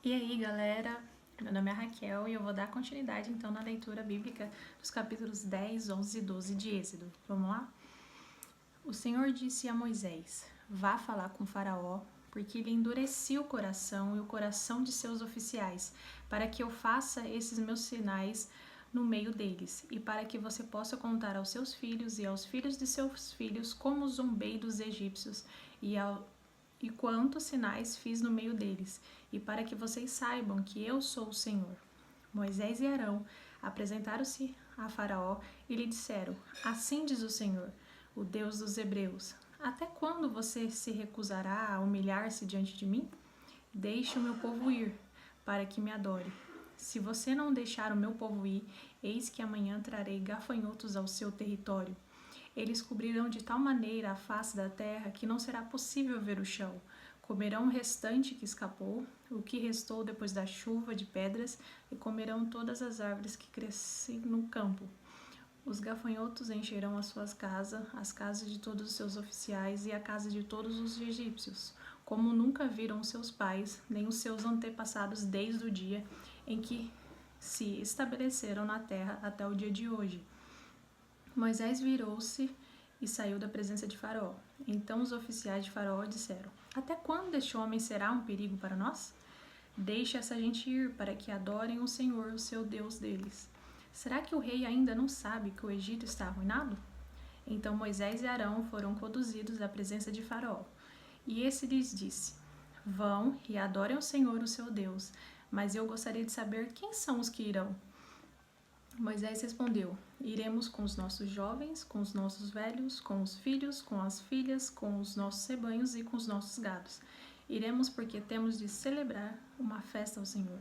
E aí, galera, meu nome é Raquel e eu vou dar continuidade então na leitura bíblica dos capítulos 10, 11 e 12 de Êxodo. Vamos lá? O Senhor disse a Moisés: Vá falar com Faraó, porque ele endureceu o coração e o coração de seus oficiais, para que eu faça esses meus sinais no meio deles, e para que você possa contar aos seus filhos e aos filhos de seus filhos como zombei dos egípcios e quantos sinais fiz no meio deles, e para que vocês saibam que eu sou o Senhor. Moisés e Arão apresentaram-se a Faraó e lhe disseram: Assim diz o Senhor, o Deus dos Hebreus: Até quando você se recusará a humilhar-se diante de mim? Deixe o meu povo ir, para que me adore. Se você não deixar o meu povo ir, eis que amanhã trarei gafanhotos ao seu território. Eles cobrirão de tal maneira a face da terra que não será possível ver o chão. Comerão o restante que escapou, o que restou depois da chuva de pedras, e comerão todas as árvores que crescem no campo. Os gafanhotos encherão as suas casas, as casas de todos os seus oficiais e a casa de todos os egípcios, como nunca viram seus pais, nem os seus antepassados desde o dia em que se estabeleceram na terra até o dia de hoje. Moisés virou-se e saiu da presença de Faraó. Então os oficiais de Faraó disseram: Até quando este homem será um perigo para nós? Deixe essa gente ir, para que adorem o Senhor, o seu Deus deles. Será que o rei ainda não sabe que o Egito está arruinado? Então Moisés e Arão foram conduzidos à presença de Faraó. E esse lhes disse: Vão e adorem o Senhor, o seu Deus. Mas eu gostaria de saber quem são os que irão. Moisés respondeu: Iremos com os nossos jovens, com os nossos velhos, com os filhos, com as filhas, com os nossos rebanhos e com os nossos gados. Iremos porque temos de celebrar uma festa ao Senhor.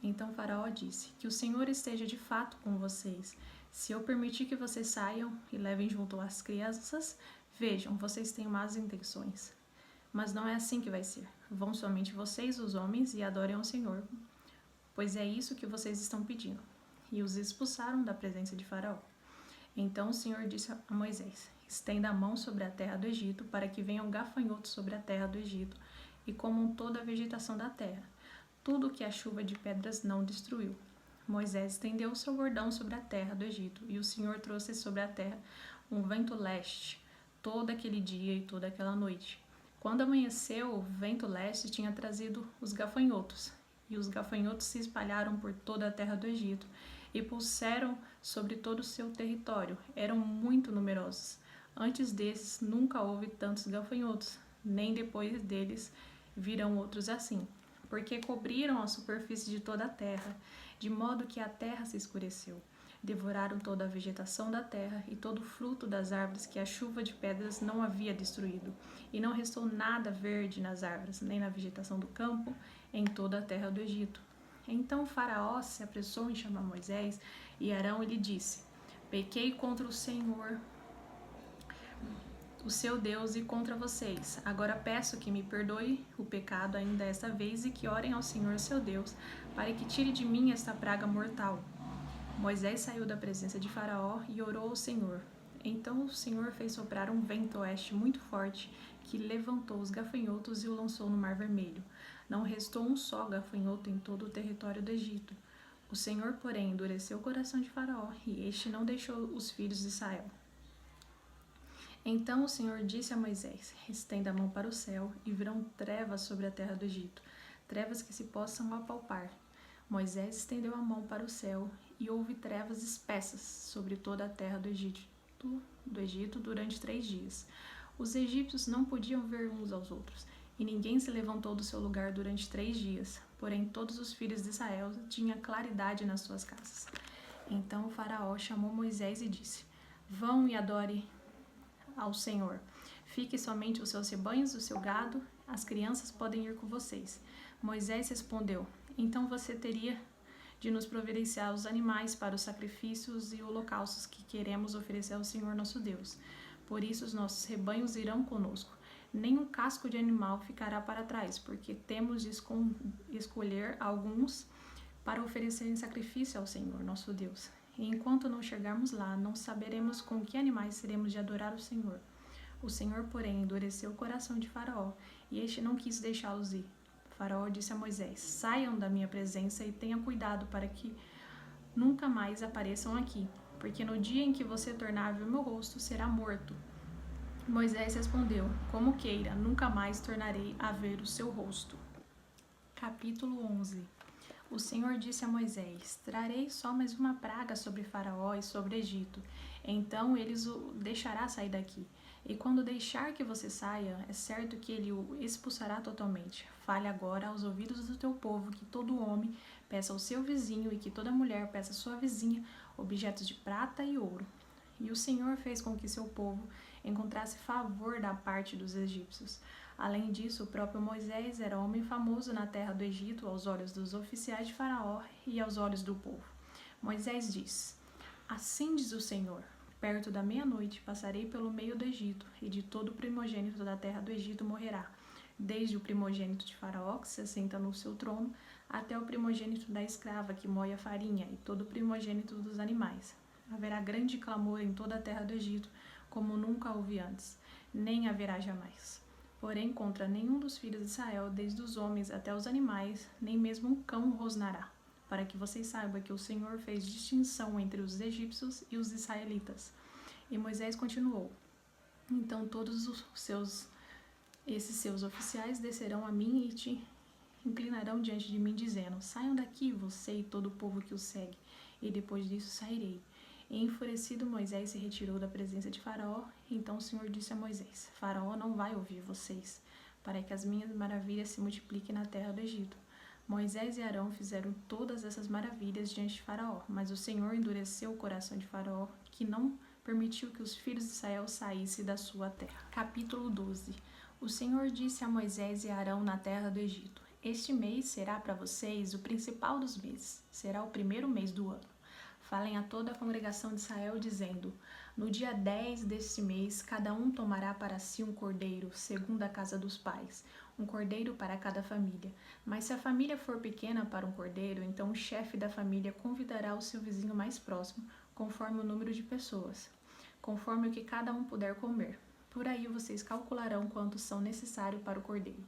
Então Faraó disse: Que o Senhor esteja de fato com vocês. Se eu permitir que vocês saiam e levem junto as crianças, vejam, vocês têm más intenções. Mas não é assim que vai ser. Vão somente vocês, os homens, e adorem ao Senhor, pois é isso que vocês estão pedindo. E os expulsaram da presença de Faraó. Então o Senhor disse a Moisés: Estenda a mão sobre a terra do Egito, para que venham gafanhotos sobre a terra do Egito e comam toda a vegetação da terra, tudo que a chuva de pedras não destruiu. Moisés estendeu o seu bordão sobre a terra do Egito, e o Senhor trouxe sobre a terra um vento leste todo aquele dia e toda aquela noite. Quando amanheceu, o vento leste tinha trazido os gafanhotos, e os gafanhotos se espalharam por toda a terra do Egito e pulsaram sobre todo o seu território. Eram muito numerosos. Antes desses nunca houve tantos gafanhotos, nem depois deles virão outros assim, porque cobriram a superfície de toda a terra, de modo que a terra se escureceu. Devoraram toda a vegetação da terra e todo o fruto das árvores que a chuva de pedras não havia destruído, e não restou nada verde nas árvores, nem na vegetação do campo, em toda a terra do Egito. Então o Faraó se apressou em chamar Moisés e Arão e lhe disse: Pequei contra o Senhor, o seu Deus, e contra vocês. Agora peço que me perdoe o pecado ainda esta vez e que orem ao Senhor, seu Deus, para que tire de mim esta praga mortal. Moisés saiu da presença de Faraó e orou ao Senhor. Então o Senhor fez soprar um vento oeste muito forte, que levantou os gafanhotos e o lançou no Mar Vermelho. Não restou um só gafanhoto em todo o território do Egito. O Senhor, porém, endureceu o coração de Faraó, e este não deixou os filhos de Israel. Então o Senhor disse a Moisés: Estenda a mão para o céu, e virão trevas sobre a terra do Egito, trevas que se possam apalpar. Moisés estendeu a mão para o céu, e houve trevas espessas sobre toda a terra do Egito durante 3 dias. Os egípcios não podiam ver uns aos outros, e ninguém se levantou do seu lugar durante 3 dias. Porém, todos os filhos de Israel tinham claridade nas suas casas. Então o Faraó chamou Moisés e disse: Vão e adore ao Senhor. Fique somente os seus rebanhos, o seu gado, as crianças podem ir com vocês. Moisés respondeu: Então você teria de nos providenciar os animais para os sacrifícios e holocaustos que queremos oferecer ao Senhor nosso Deus. Por isso os nossos rebanhos irão conosco. Nenhum casco de animal ficará para trás, porque temos de escolher alguns para oferecer em sacrifício ao Senhor nosso Deus. E enquanto não chegarmos lá, não saberemos com que animais seremos de adorar o Senhor. O Senhor, porém, endureceu o coração de Faraó, e este não quis deixá-los ir. Faraó disse a Moisés: saiam da minha presença e tenham cuidado para que nunca mais apareçam aqui, porque no dia em que você tornar a ver meu rosto, será morto. Moisés respondeu: como queira, nunca mais tornarei a ver o seu rosto. Capítulo 11. O Senhor disse a Moisés: trarei só mais uma praga sobre Faraó e sobre o Egito. Então eles o deixará sair daqui. E quando deixar que você saia, é certo que ele o expulsará totalmente. Fale agora aos ouvidos do teu povo que todo homem peça ao seu vizinho e que toda mulher peça à sua vizinha objetos de prata e ouro. E o Senhor fez com que seu povo encontrasse favor da parte dos egípcios. Além disso, o próprio Moisés era homem famoso na terra do Egito aos olhos dos oficiais de Faraó e aos olhos do povo. Moisés diz: assim diz o Senhor: perto da meia-noite passarei pelo meio do Egito, e de todo o primogênito da terra do Egito morrerá, desde o primogênito de Faraó, que se assenta no seu trono, até o primogênito da escrava que moe a farinha, e todo o primogênito dos animais. Haverá grande clamor em toda a terra do Egito, como nunca houve antes, nem haverá jamais. Porém, contra nenhum dos filhos de Israel, desde os homens até os animais, nem mesmo um cão rosnará, para que vocês saibam que o Senhor fez distinção entre os egípcios e os israelitas. E Moisés continuou: então todos esses seus oficiais descerão a mim e te inclinarão diante de mim, dizendo: saiam daqui, você e todo o povo que o segue. E depois disso sairei. E enfurecido, Moisés se retirou da presença de Faraó. Então o Senhor disse a Moisés: Faraó não vai ouvir vocês, para que as minhas maravilhas se multipliquem na terra do Egito. Moisés e Arão fizeram todas essas maravilhas diante de Faraó, mas o Senhor endureceu o coração de Faraó, que não permitiu que os filhos de Israel saíssem da sua terra. Capítulo 12. O Senhor disse a Moisés e a Arão na terra do Egito: este mês será para vocês o principal dos meses, será o primeiro mês do ano. Falem a toda a congregação de Israel, dizendo: no dia 10 deste mês, cada um tomará para si um cordeiro, segundo a casa dos pais, um cordeiro para cada família. Mas se a família for pequena para um cordeiro, então o chefe da família convidará o seu vizinho mais próximo, conforme o número de pessoas, conforme o que cada um puder comer. Por aí vocês calcularão quantos são necessários para o cordeiro.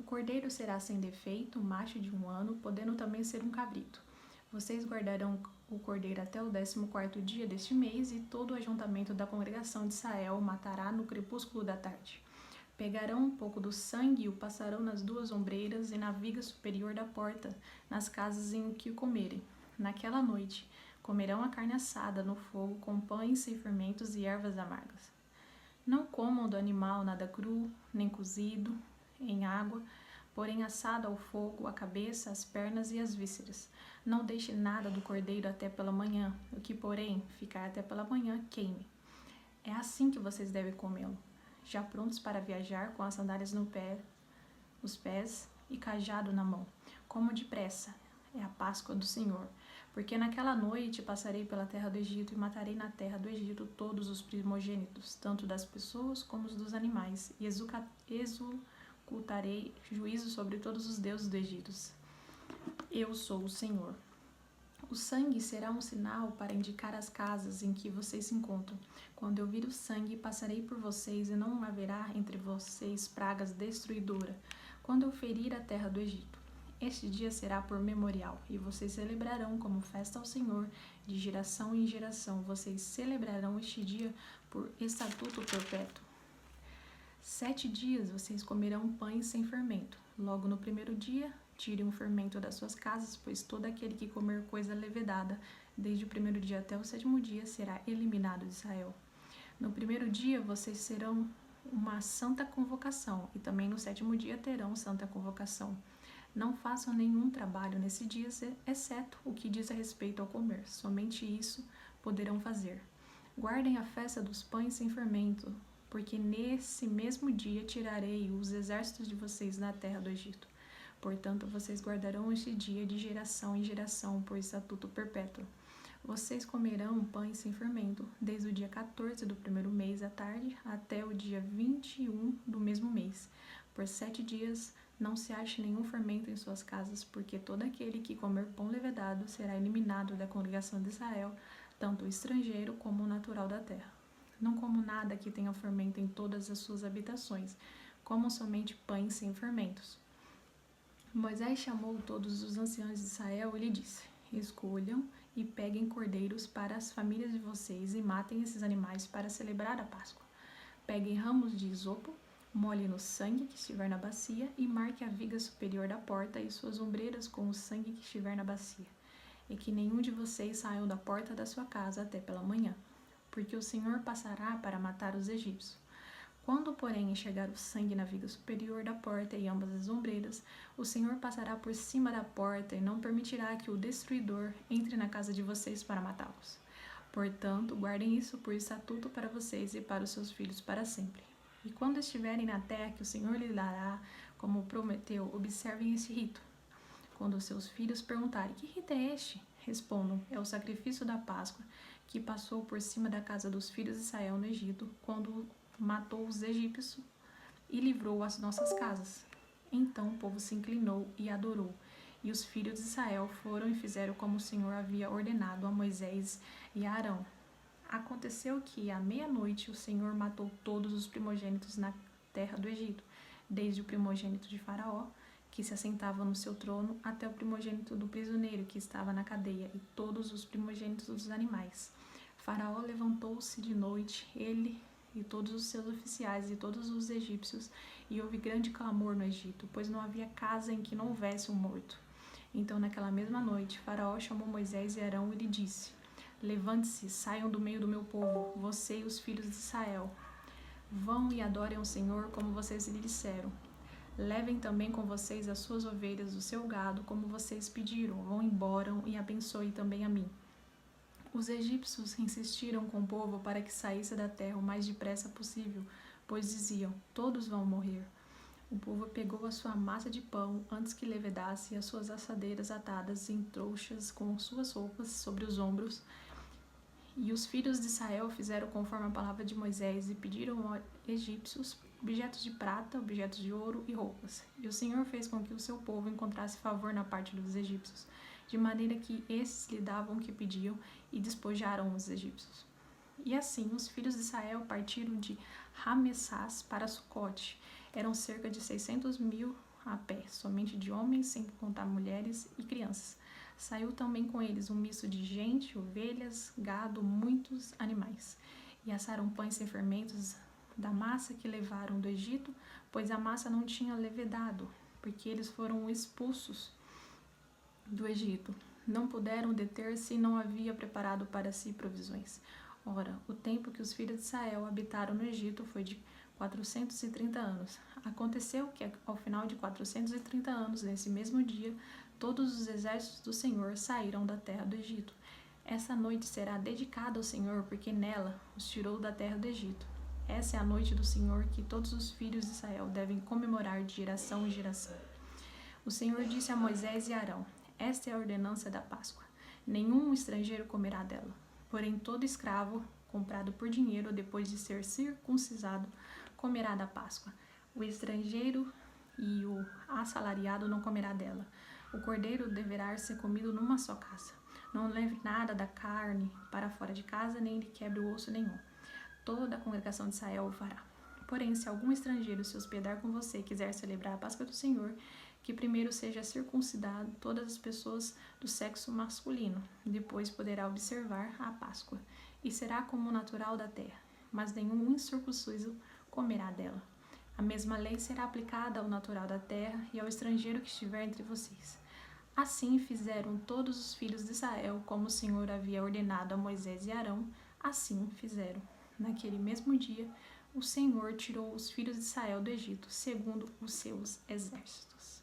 O cordeiro será sem defeito, macho de 1 ano, podendo também ser um cabrito. Vocês guardarão o cordeiro até o 14º dia deste mês, e todo o ajuntamento da congregação de Israel o matará no crepúsculo da tarde. Pegarão um pouco do sangue e o passarão nas 2 ombreiras e na viga superior da porta, nas casas em que o comerem. Naquela noite, comerão a carne assada no fogo com pães sem fermentos e ervas amargas. Não comam do animal nada cru, nem cozido em água, porém assado ao fogo, a cabeça, as pernas e as vísceras. Não deixe nada do cordeiro até pela manhã, o que, porém, ficar até pela manhã, queime. É assim que vocês devem comê-lo, já prontos para viajar, com as sandálias nos pés e cajado na mão. Como depressa, é a Páscoa do Senhor. Porque naquela noite passarei pela terra do Egito e matarei na terra do Egito todos os primogênitos, tanto das pessoas como os dos animais, e executarei juízo sobre todos os deuses do Egito. Eu sou o Senhor. O sangue será um sinal para indicar as casas em que vocês se encontram. Quando eu vir o sangue, passarei por vocês, e não haverá entre vocês pragas destruidoras, quando eu ferir a terra do Egito. Este dia será por memorial, e vocês celebrarão como festa ao Senhor, de geração em geração. Vocês celebrarão este dia por estatuto perpétuo. 7 dias vocês comerão pães sem fermento. Logo no primeiro dia, tirem o fermento das suas casas, pois todo aquele que comer coisa levedada, desde o primeiro dia até o 7º dia, será eliminado de Israel. No primeiro dia vocês serão uma santa convocação, e também no 7º dia terão santa convocação. Não façam nenhum trabalho nesse dia, exceto o que diz a respeito ao comer. Somente isso poderão fazer. Guardem a festa dos pães sem fermento, porque nesse mesmo dia tirarei os exércitos de vocês da terra do Egito. Portanto, vocês guardarão este dia de geração em geração, por estatuto perpétuo. Vocês comerão pães sem fermento, desde o dia 14 do primeiro mês à tarde até o dia 21 do mesmo mês. Por 7 dias não se ache nenhum fermento em suas casas, porque todo aquele que comer pão levedado será eliminado da congregação de Israel, tanto o estrangeiro como o natural da terra. Não como nada que tenha fermento em todas as suas habitações, comam somente pães sem fermentos. Moisés chamou todos os anciãos de Israel e lhe disse: escolham e peguem cordeiros para as famílias de vocês e matem esses animais para celebrar a Páscoa. Peguem ramos de isopo, molhe no sangue que estiver na bacia e marque a viga superior da porta e suas ombreiras com o sangue que estiver na bacia. E que nenhum de vocês saiam da porta da sua casa até pela manhã, porque o Senhor passará para matar os egípcios. Quando, porém, enxergar o sangue na viga superior da porta e ambas as ombreiras, o Senhor passará por cima da porta e não permitirá que o destruidor entre na casa de vocês para matá-los. Portanto, guardem isso por estatuto para vocês e para os seus filhos para sempre. E quando estiverem na terra que o Senhor lhe dará, como prometeu, observem esse rito. Quando os seus filhos perguntarem: que rito é este? Respondam: é o sacrifício da Páscoa, que passou por cima da casa dos filhos de Israel no Egito, quando matou os egípcios e livrou as nossas casas. Então o povo se inclinou e adorou. E os filhos de Israel foram e fizeram como o Senhor havia ordenado a Moisés e a Arão. Aconteceu que, à meia-noite, o Senhor matou todos os primogênitos na terra do Egito, desde o primogênito de Faraó, que se assentava no seu trono, até o primogênito do prisioneiro, que estava na cadeia, e todos os primogênitos dos animais. Faraó levantou-se de noite, ele e todos os seus oficiais e todos os egípcios, e houve grande clamor no Egito, pois não havia casa em que não houvesse um morto. Então, naquela mesma noite, Faraó chamou Moisés e Arão e lhe disse: levante-se, saiam do meio do meu povo, você e os filhos de Israel. Vão e adorem o Senhor como vocês lhe disseram. Levem também com vocês as suas ovelhas, o seu gado, como vocês pediram. Vão embora e abençoem também a mim. Os egípcios insistiram com o povo para que saísse da terra o mais depressa possível, pois diziam: todos vão morrer. O povo pegou a sua massa de pão antes que levedasse e as suas assadeiras atadas em trouxas com suas roupas sobre os ombros. E os filhos de Israel fizeram conforme a palavra de Moisés e pediram aos egípcios objetos de prata, objetos de ouro e roupas. E o Senhor fez com que o seu povo encontrasse favor na parte dos egípcios, de maneira que esses lhe davam o que pediam e despojaram os egípcios. E assim os filhos de Israel partiram de Ramessás para Sucote. Eram cerca de 600.000 a pé, somente de homens, sem contar mulheres e crianças. Saiu também com eles um misto de gente, ovelhas, gado, muitos animais. E assaram pães sem fermentos da massa que levaram do Egito, pois a massa não tinha levedado, porque eles foram expulsos do Egito. Não puderam deter-se e não havia preparado para si provisões. Ora, o tempo que os filhos de Israel habitaram no Egito foi de 430 anos. Aconteceu que, ao final de 430 anos, nesse mesmo dia, todos os exércitos do Senhor saíram da terra do Egito. Essa noite será dedicada ao Senhor, porque nela os tirou da terra do Egito. Essa é a noite do Senhor que todos os filhos de Israel devem comemorar de geração em geração. O Senhor disse a Moisés e a Arão: esta é a ordenança da Páscoa. Nenhum estrangeiro comerá dela. Porém, todo escravo, comprado por dinheiro depois de ser circuncisado, comerá da Páscoa. O estrangeiro e o assalariado não comerá dela. O cordeiro deverá ser comido numa só casa. Não leve nada da carne para fora de casa, nem lhe quebre o osso nenhum. Toda a congregação de Israel o fará. Porém, se algum estrangeiro se hospedar com você e quiser celebrar a Páscoa do Senhor, que primeiro seja circuncidado todas as pessoas do sexo masculino, depois poderá observar a Páscoa, e será como o natural da terra, mas nenhum incircunciso comerá dela. A mesma lei será aplicada ao natural da terra e ao estrangeiro que estiver entre vocês. Assim fizeram todos os filhos de Israel, como o Senhor havia ordenado a Moisés e Arão, assim fizeram. Naquele mesmo dia, o Senhor tirou os filhos de Israel do Egito, segundo os seus exércitos.